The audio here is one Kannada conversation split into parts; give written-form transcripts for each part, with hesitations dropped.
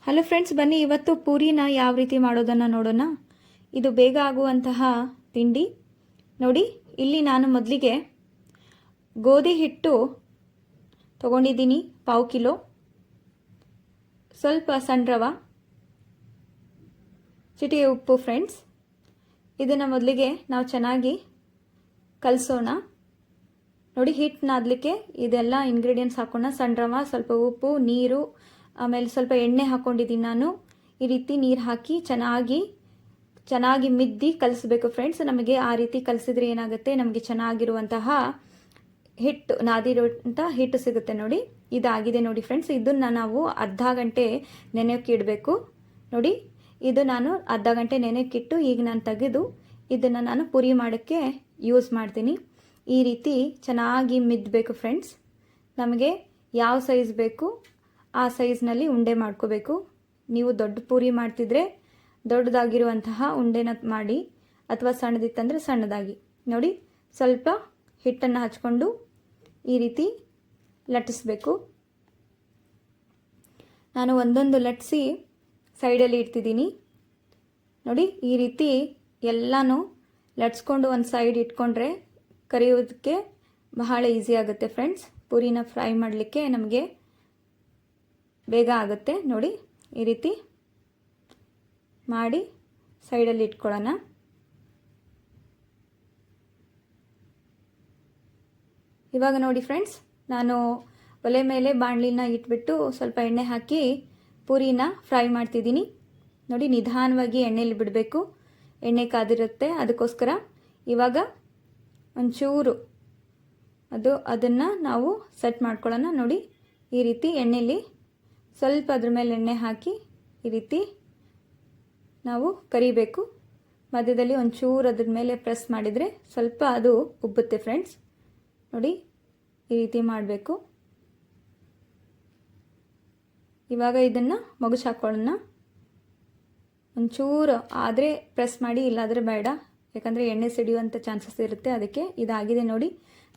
ಹಲೋ ಫ್ರೆಂಡ್ಸ್, ಬನ್ನಿ ಇವತ್ತು ಪೂರಿನ ಯಾವ ರೀತಿ ಮಾಡೋದನ್ನು ನೋಡೋಣ. ಇದು ಬೇಗ ಆಗುವಂತಹ ತಿಂಡಿ. ನೋಡಿ, ಇಲ್ಲಿ ನಾನು ಮೊದಲಿಗೆ ಗೋಧಿ ಹಿಟ್ಟು ತೊಗೊಂಡಿದ್ದೀನಿ, 1/4 ಕಿಲೋ. ಸ್ವಲ್ಪ ಸಣ್ಣ ರವೆ, ಚಿಟಿಕೆ ಉಪ್ಪು. ಫ್ರೆಂಡ್ಸ್, ಇದನ್ನು ಮೊದಲಿಗೆ ನಾವು ಚೆನ್ನಾಗಿ ಕಲಸೋಣ. ನೋಡಿ, ಹಿಟ್ಟು ನಾದಲಿಕ್ಕೆ ಇದೆಲ್ಲ ಇಂಗ್ರೀಡಿಯೆಂಟ್ಸ್ ಹಾಕೋಣ. ಸಣ್ಣ ರವೆ, ಸ್ವಲ್ಪ ಉಪ್ಪು, ನೀರು, ಆಮೇಲೆ ಸ್ವಲ್ಪ ಎಣ್ಣೆ ಹಾಕ್ಕೊಂಡಿದ್ದೀನಿ ನಾನು. ಈ ರೀತಿ ನೀರು ಹಾಕಿ ಚೆನ್ನಾಗಿ ಮಿದ್ದಿ ಕಲಿಸ್ಬೇಕು ಫ್ರೆಂಡ್ಸ್. ನಮಗೆ ಆ ರೀತಿ ಕಲಿಸಿದ್ರೆ ಏನಾಗುತ್ತೆ, ನಮಗೆ ಚೆನ್ನಾಗಿರುವಂತಹ ಹಿಟ್ಟು, ನಾದಿರುವಂಥ ಹಿಟ್ಟು ಸಿಗುತ್ತೆ. ನೋಡಿ, ಇದಾಗಿದೆ ನೋಡಿ ಫ್ರೆಂಡ್ಸ್. ಇದನ್ನು ನಾವು ಅರ್ಧ ಗಂಟೆ ನೆನೆಯೋಕೆ ಇಡಬೇಕು. ನೋಡಿ, ಇದು ನಾನು ಅರ್ಧ ಗಂಟೆ ನೆನೆಯೋಕ್ಕಿಟ್ಟು ಈಗ ನಾನು ತೆಗೆದು ಇದನ್ನು ನಾನು ಪುರಿ ಮಾಡೋಕ್ಕೆ ಯೂಸ್ ಮಾಡ್ತೀನಿ. ಈ ರೀತಿ ಚೆನ್ನಾಗಿ ಮಿದ್ದಬೇಕು ಫ್ರೆಂಡ್ಸ್. ನಮಗೆ ಯಾವ ಸೈಜ್ ಬೇಕು ಆ ಸೈಜ್ನಲ್ಲಿ ಉಂಡೆ ಮಾಡ್ಕೋಬೇಕು. ನೀವು ದೊಡ್ಡ ಪೂರಿ ಮಾಡ್ತಿದ್ರೆ ದೊಡ್ಡದಾಗಿರುವಂತಹ ಉಂಡೆನ ಮಾಡಿ, ಅಥವಾ ಸಣ್ಣದಿತ್ತಂದರೆ ಸಣ್ಣದಾಗಿ. ನೋಡಿ, ಸ್ವಲ್ಪ ಹಿಟ್ಟನ್ನು ಹಚ್ಕೊಂಡು ಈ ರೀತಿ ಲಟ್ಟಿಸ್ಬೇಕು. ನಾನು ಒಂದೊಂದು ಲಟ್ಟಿಸಿ ಸೈಡಲ್ಲಿ ಇಡ್ತಿದ್ದೀನಿ. ನೋಡಿ, ಈ ರೀತಿ ಎಲ್ಲನೂ ಲಟ್ಸ್ಕೊಂಡು ಒಂದು ಸೈಡ್ ಇಟ್ಕೊಂಡ್ರೆ ಕರಿಯೋದಕ್ಕೆ ಬಹಳ ಈಸಿ ಆಗುತ್ತೆ ಫ್ರೆಂಡ್ಸ್. ಪೂರಿನ ಫ್ರೈ ಮಾಡಲಿಕ್ಕೆ ನಮಗೆ ಬೇಗ ಆಗುತ್ತೆ. ನೋಡಿ, ಈ ರೀತಿ ಮಾಡಿ ಸೈಡಲ್ಲಿ ಇಟ್ಕೊಳ್ಳೋಣ. ಇವಾಗ ನೋಡಿ ಫ್ರೆಂಡ್ಸ್, ನಾನು ಒಲೆ ಮೇಲೆ ಬಾಣಲಿನ ಇಟ್ಬಿಟ್ಟು ಸ್ವಲ್ಪ ಎಣ್ಣೆ ಹಾಕಿ ಪೂರಿನ ಫ್ರೈ ಮಾಡ್ತಿದ್ದೀನಿ. ನೋಡಿ, ನಿಧಾನವಾಗಿ ಎಣ್ಣೆಲಿ ಬಿಡಬೇಕು. ಎಣ್ಣೆ ಕಾದಿರುತ್ತೆ, ಅದಕ್ಕೋಸ್ಕರ. ಇವಾಗ ಒಂಚೂರು ಅದನ್ನು ನಾವು ಸೆಟ್ ಮಾಡ್ಕೊಳ್ಳೋಣ. ನೋಡಿ, ಈ ರೀತಿ ಎಣ್ಣೆಲಿ ಸ್ವಲ್ಪ ಅದ್ರ ಮೇಲೆ ಎಣ್ಣೆ ಹಾಕಿ ಈ ರೀತಿ ನಾವು ಕರಿಬೇಕು. ಮಧ್ಯದಲ್ಲಿ ಒಂಚೂರು ಅದ್ರ ಮೇಲೆ ಪ್ರೆಸ್ ಮಾಡಿದರೆ ಸ್ವಲ್ಪ ಅದು ಉಬ್ಬುತ್ತೆ ಫ್ರೆಂಡ್ಸ್. ನೋಡಿ, ಈ ರೀತಿ ಮಾಡಬೇಕು. ಇವಾಗ ಇದನ್ನು ಮಗುಚ್ ಹಾಕ್ಕೊಳ್ಳೋಣ. ಒಂಚೂರು ಆದರೆ ಪ್ರೆಸ್ ಮಾಡಿ, ಇಲ್ಲಾದರೆ ಬೇಡ, ಯಾಕಂದರೆ ಎಣ್ಣೆ ಸಿಡಿಯುವಂಥ ಚಾನ್ಸಸ್ ಇರುತ್ತೆ. ಅದಕ್ಕೆ ಇದಾಗಿದೆ ನೋಡಿ.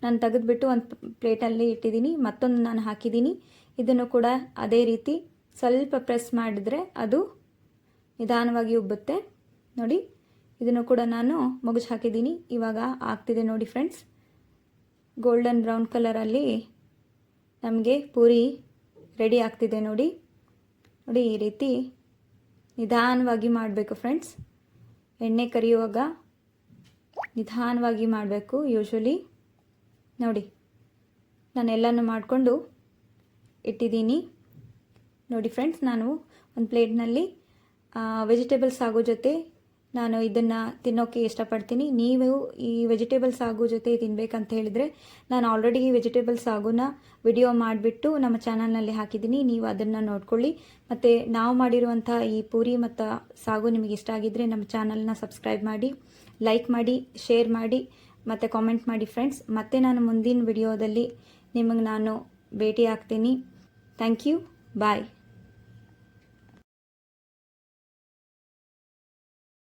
ನಾನು ತೆಗೆದುಬಿಟ್ಟು ಒಂದು ಪ್ಲೇಟಲ್ಲಿ ಇಟ್ಟಿದ್ದೀನಿ. ಮತ್ತೊಂದು ನಾನು ಹಾಕಿದ್ದೀನಿ. ಇದನ್ನು ಕೂಡ ಅದೇ ರೀತಿ ಸ್ವಲ್ಪ ಪ್ರೆಸ್ ಮಾಡಿದರೆ ಅದು ನಿಧಾನವಾಗಿ ಉಬ್ಬುತ್ತೆ. ನೋಡಿ, ಇದನ್ನು ಕೂಡ ನಾನು ಮಗುಚ್ ಹಾಕಿದ್ದೀನಿ. ಇವಾಗ ಆಗ್ತಿದೆ ನೋಡಿ ಫ್ರೆಂಡ್ಸ್. ಗೋಲ್ಡನ್ ಬ್ರೌನ್ ಕಲರಲ್ಲಿ ನಮಗೆ ಪೂರಿ ರೆಡಿ ಆಗ್ತಿದೆ. ನೋಡಿ, ಈ ರೀತಿ ನಿಧಾನವಾಗಿ ಮಾಡಬೇಕು ಫ್ರೆಂಡ್ಸ್. ಎಣ್ಣೆ ಕರಿಯುವಾಗ ನಿಧಾನವಾಗಿ ಮಾಡಬೇಕು ಯೂಶ್ವಲಿ. ನೋಡಿ, ನಾನೆಲ್ಲನೂ ಮಾಡಿಕೊಂಡು ಇಟ್ಟಿದ್ದೀನಿ. ನೋಡಿ ಫ್ರೆಂಡ್ಸ್, ನಾನು ಒಂದು ಪ್ಲೇಟ್ನಲ್ಲಿ ವೆಜಿಟೇಬಲ್ ಸಾಗು ಜೊತೆ ನಾನು ಇದನ್ನು ತಿನ್ನೋಕ್ಕೆ ಇಷ್ಟಪಡ್ತೀನಿ. ನೀವು ಈ ವೆಜಿಟೇಬಲ್ ಸಾಗು ಜೊತೆ ತಿನ್ನಬೇಕಂತ ಹೇಳಿದರೆ ನಾನು ಆಲ್ರೆಡಿ ಈ ವೆಜಿಟೇಬಲ್ ಸಾಗುನ ವಿಡಿಯೋ ಮಾಡಿಬಿಟ್ಟು ನಮ್ಮ ಚಾನಲ್ನಲ್ಲಿ ಹಾಕಿದ್ದೀನಿ. ನೀವು ಅದನ್ನು ನೋಡ್ಕೊಳ್ಳಿ. ಮತ್ತು ನಾವು ಮಾಡಿರುವಂಥ ಈ ಪೂರಿ ಮತ್ತು ಸಾಗು ನಿಮಗೆ ಇಷ್ಟ ಆಗಿದ್ದರೆ ನಮ್ಮ ಚಾನಲ್ನ ಸಬ್ಸ್ಕ್ರೈಬ್ ಮಾಡಿ, ಲೈಕ್ ಮಾಡಿ, ಶೇರ್ ಮಾಡಿ ಮತ್ತು ಕಾಮೆಂಟ್ ಮಾಡಿ ಫ್ರೆಂಡ್ಸ್. ಮತ್ತೆ ನಾನು ಮುಂದಿನ ವಿಡಿಯೋದಲ್ಲಿ ನಿಮಗೆ ನಾನು ಭೇಟಿ ಆಗ್ತೀನಿ. Thank you. ಬಾಯ್.